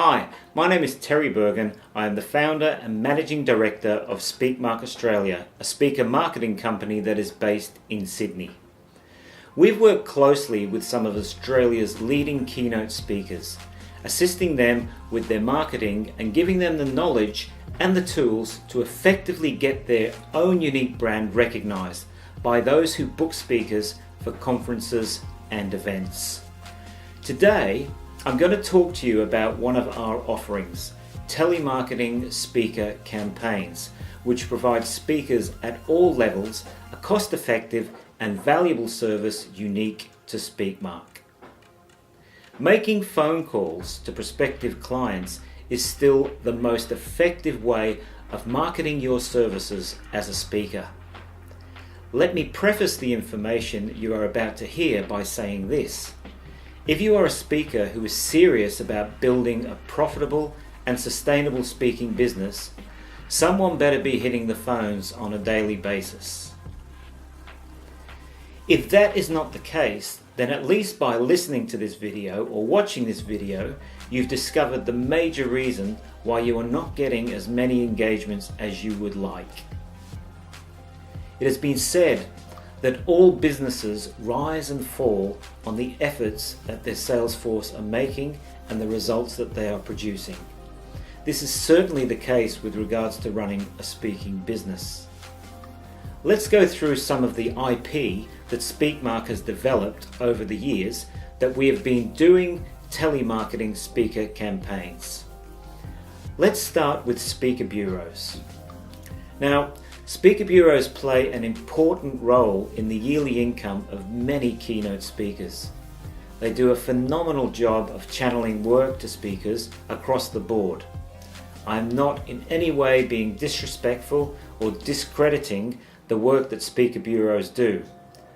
Hi, my name is Terry Bergen. I am the founder and managing director of SpeakMark Australia, a speaker marketing company that is based in Sydney. We've worked closely with some of Australia's leading keynote speakers, assisting them with their marketing and giving them the knowledge and the tools to effectively get their own unique brand recognised by those who book speakers for conferences and events. Today, I'm going to talk to you about one of our offerings, Telemarketing Speaker Campaigns, which provides speakers at all levels a cost-effective and valuable service unique to SpeakMark. Making phone calls to prospective clients is still the most effective way of marketing your services as a speaker. Let me preface the information you are about to hear by saying this. If you are a speaker who is serious about building a profitable and sustainable speaking business, someone better be hitting the phones on a daily basis. If that is not the case, then at least by listening to this video or watching this video, you've discovered the major reason why you are not getting as many engagements as you would like. It has been said that all businesses rise and fall on the efforts that their sales force are making and the results that they are producing. This is certainly the case with regards to running a speaking business. Let's go through some of the IP that SpeakMark has developed over the years that we have been doing telemarketing speaker campaigns. Let's start with speaker bureaus. Now, speaker bureaus play an important role in the yearly income of many keynote speakers. They do a phenomenal job of channeling work to speakers across the board. I am not in any way being disrespectful or discrediting the work that speaker bureaus do.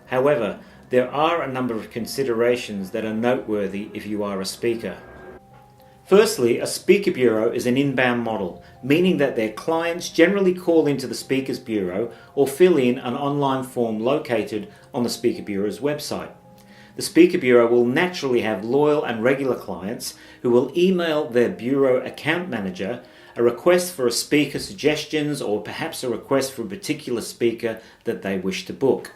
However, there are a number of considerations that are noteworthy if you are a speaker. Firstly, a speaker bureau is an inbound model, meaning that their clients generally call into the speaker's bureau or fill in an online form located on the speaker bureau's website. The speaker bureau will naturally have loyal and regular clients who will email their bureau account manager a request for a speaker suggestions or perhaps a request for a particular speaker that they wish to book.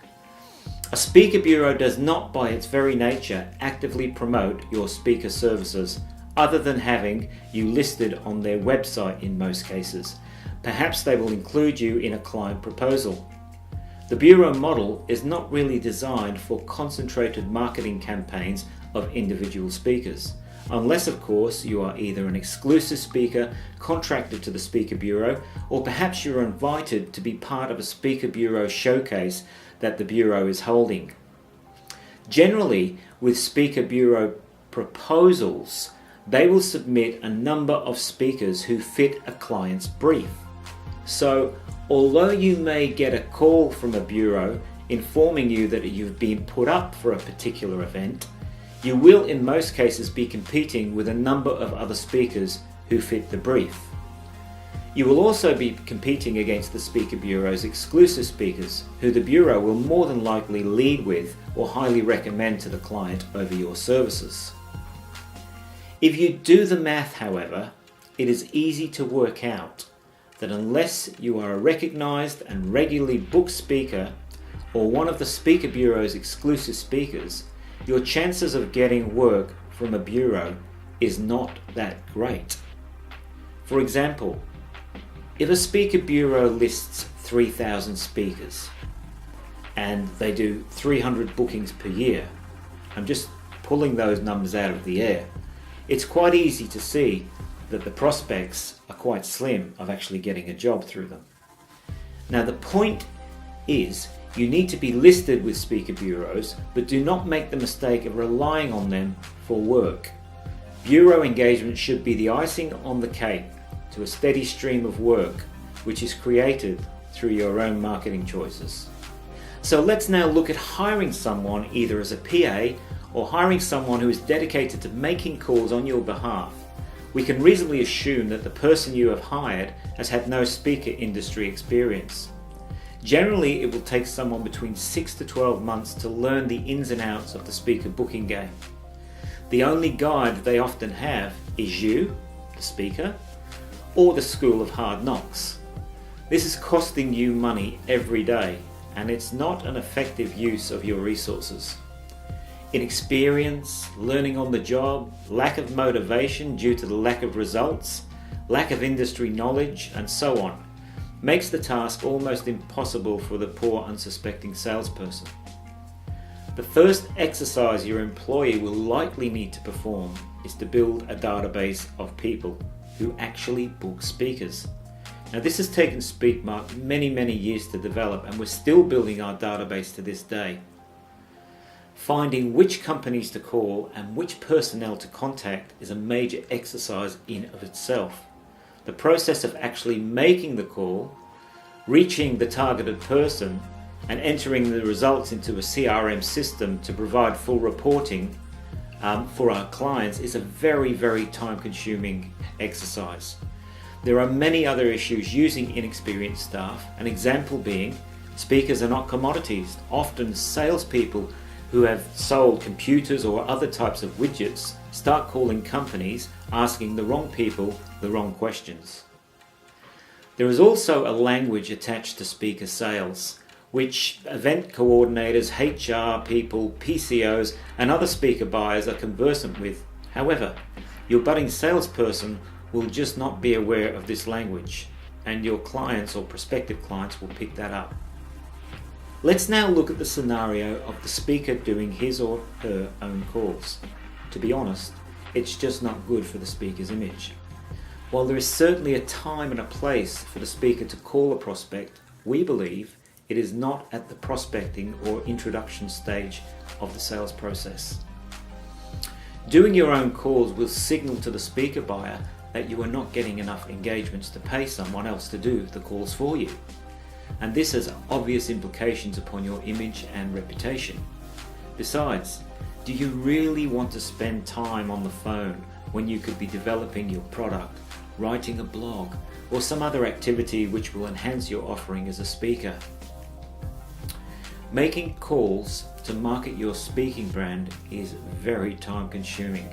A speaker bureau does not, by its very nature, actively promote your speaker services, other than having you listed on their website in most cases. Perhaps they will include you in a client proposal. The bureau model is not really designed for concentrated marketing campaigns of individual speakers, unless of course you are either an exclusive speaker contracted to the speaker bureau, or perhaps you're invited to be part of a speaker bureau showcase that the bureau is holding. Generally, with speaker bureau proposals, they will submit a number of speakers who fit a client's brief. So, although you may get a call from a bureau informing you that you've been put up for a particular event, you will in most cases be competing with a number of other speakers who fit the brief. You will also be competing against the speaker bureau's exclusive speakers, who the bureau will more than likely lead with or highly recommend to the client over your services. If you do the math, however, it is easy to work out that unless you are a recognised and regularly booked speaker or one of the speaker bureau's exclusive speakers, your chances of getting work from a bureau is not that great. For example, if a speaker bureau lists 3,000 speakers and they do 300 bookings per year, I'm just pulling those numbers out of the air, it's quite easy to see that the prospects are quite slim of actually getting a job through them. Now the point is, you need to be listed with speaker bureaus, but do not make the mistake of relying on them for work. Bureau engagement should be the icing on the cake to a steady stream of work, which is created through your own marketing choices. So let's now look at hiring someone either as a PA or hiring someone who is dedicated to making calls on your behalf. We can reasonably assume that the person you have hired has had no speaker industry experience. Generally, it will take someone between 6 to 12 months to learn the ins and outs of the speaker booking game. The only guide they often have is you the speaker, or the school of hard knocks. This is costing you money every day, and it's not an effective use of your resources. Inexperience, learning on the job, lack of motivation due to the lack of results, lack of industry knowledge, and so on, makes the task almost impossible for the poor, unsuspecting salesperson. The first exercise your employee will likely need to perform is to build a database of people who actually book speakers. Now, this has taken SpeakMark many years to develop, and we're still building our database to this day. Finding which companies to call and which personnel to contact is a major exercise in of itself. The process of actually making the call, reaching the targeted person, and entering the results into a CRM system to provide full reporting for our clients is a very time-consuming exercise. There are many other issues using inexperienced staff, an example being speakers are not commodities. Often salespeople who have sold computers or other types of widgets start calling companies asking the wrong people the wrong questions. There is also a language attached to speaker sales, which event coordinators, HR people, PCOs and other speaker buyers are conversant with. However, your budding salesperson will just not be aware of this language, and your clients or prospective clients will pick that up. Let's now look at the scenario of the speaker doing his or her own calls. To be honest, it's just not good for the speaker's image. While there is certainly a time and a place for the speaker to call a prospect, we believe it is not at the prospecting or introduction stage of the sales process. Doing your own calls will signal to the speaker buyer that you are not getting enough engagements to pay someone else to do the calls for you. And this has obvious implications upon your image and reputation. Besides, do you really want to spend time on the phone when you could be developing your product, writing a blog, or some other activity which will enhance your offering as a speaker? Making calls to market your speaking brand is very time consuming,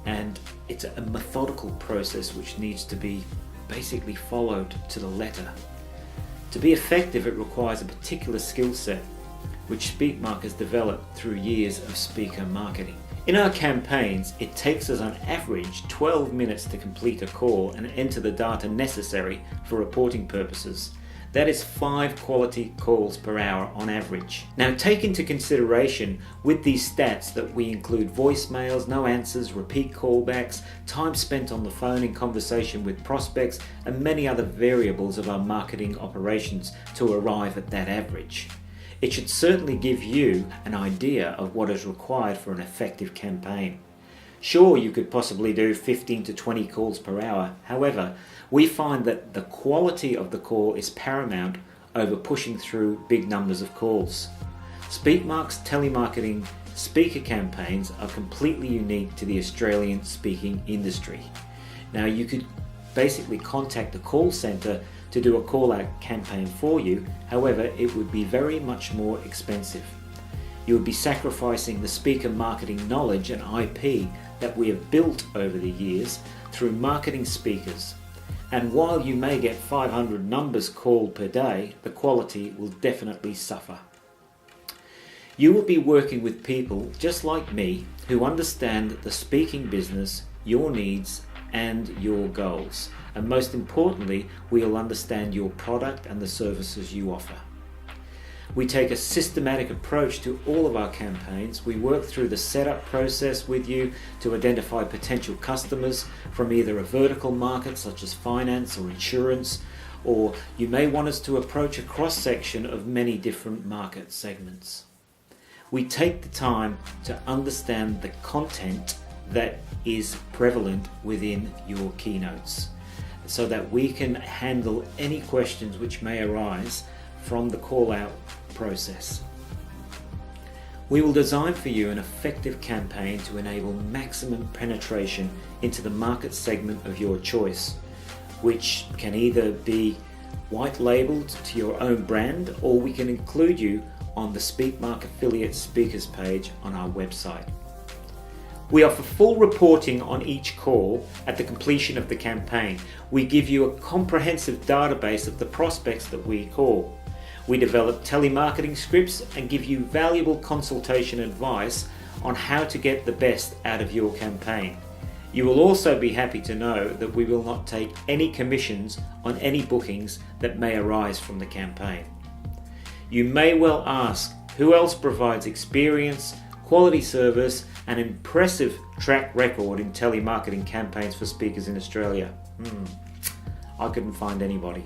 and it's a methodical process which needs to be basically followed to the letter. To be effective, it requires a particular skill set which SpeakMark has developed through years of speaker marketing. In our campaigns, it takes us on average 12 minutes to complete a call and enter the data necessary for reporting purposes. That is 5 quality calls per hour on average. Now, take into consideration with these stats that we include voicemails, no answers, repeat callbacks, time spent on the phone in conversation with prospects, and many other variables of our marketing operations to arrive at that average. It should certainly give you an idea of what is required for an effective campaign. Sure, you could possibly do 15 to 20 calls per hour. However, we find that the quality of the call is paramount over pushing through big numbers of calls. SpeakMark's telemarketing speaker campaigns are completely unique to the Australian speaking industry. Now, you could basically contact a call centre to do a call out campaign for you. However, it would be very much more expensive. You would be sacrificing the speaker marketing knowledge and IP that we have built over the years through marketing speakers. And while you may get 500 numbers called per day, the quality will definitely suffer. You will be working with people just like me who understand the speaking business, your needs and your goals. And most importantly, we'll understand your product and the services you offer. We take a systematic approach to all of our campaigns. We work through the setup process with you to identify potential customers from either a vertical market such as finance or insurance, or you may want us to approach a cross-section of many different market segments. We take the time to understand the content that is prevalent within your keynotes so that we can handle any questions which may arise from the call-out process. We will design for you an effective campaign to enable maximum penetration into the market segment of your choice, which can either be white labeled to your own brand, or we can include you on the SpeakMark affiliate speakers page on our website. We offer full reporting on each call at the completion of the campaign. We give you a comprehensive database of the prospects that we call. We develop telemarketing scripts and give you valuable consultation advice on how to get the best out of your campaign. You will also be happy to know that we will not take any commissions on any bookings that may arise from the campaign. You may well ask, who else provides experience, quality service and impressive track record in telemarketing campaigns for speakers in Australia? I couldn't find anybody.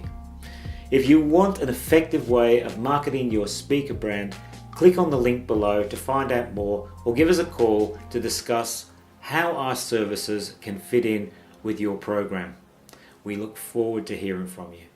If you want an effective way of marketing your speaker brand, click on the link below to find out more or give us a call to discuss how our services can fit in with your program. We look forward to hearing from you.